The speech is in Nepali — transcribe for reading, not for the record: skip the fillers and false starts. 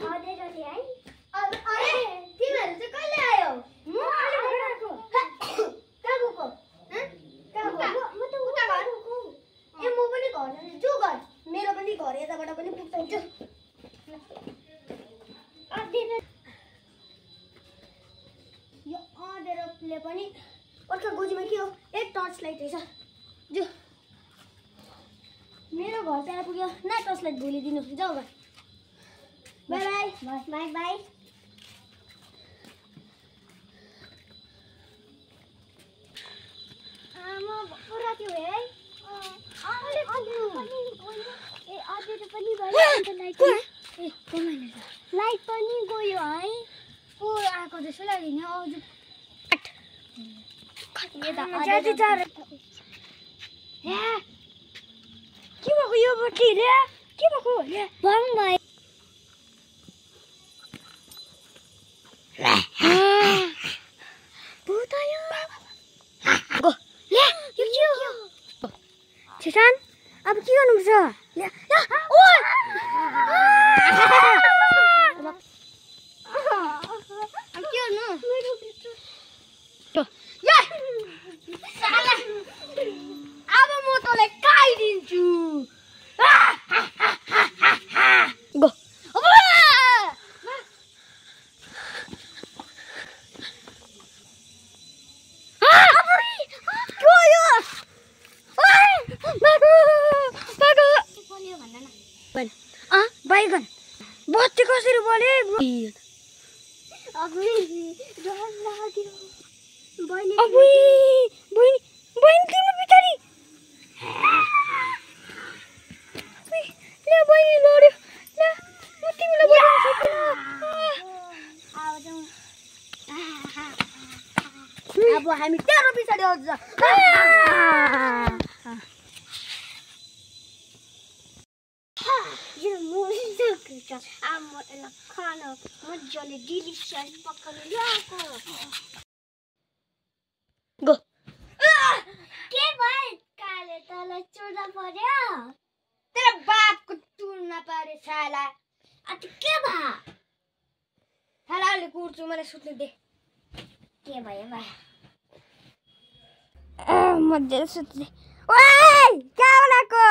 अधेरले है अरे तिमीहरु चाहिँ कहिले आयो म अहिले भर्खर आएको कहाँ गएको कहाँ गएको म त उता गएको ए म पनि घर जाने जो घर मेरो पनि घर यताबाट पनि पुग्छ जो अधेर यो अधेरले पनि अर्को गोजीमा के हो एक टर्च लाइट रहेछ जो मेरो घर चाहिँ आइपुग्यो न टर्च लाइट भुलिदिनु जाऊ घर बाई बाई बाई बाई आमा पुरा थियो है ए अझै पनि भयो लाइट ए कमाइन लाइट पनि गयो है पो आएको जस्तो लाग्यो नि अझ के भएको यो बत्ती रे के भएको भङ भाइ भूतायो गो ले यो के हो छेसान अब के गर्नुपर्छ ले ओइ अब के गर्नु मेरो भित्र या साला अब म तँलाई खाइदिन्छु गो बैगन बत्ती कसरी बोले अब हामी तेरो पछाडि आउँछ यो मुजुक आमा यसलाई खान मजाले डिलिसियस पकाउनु ल्याएको गो के भयो काले तँलाई चुर्दा पर्यो तेरो बापको चुर्न पर्यो साला अनि के भयो साला अलि कुर्छु मलाई सुत्नु दे के भयो भयो मजाले सुत्नु ओइ क्या बनाएको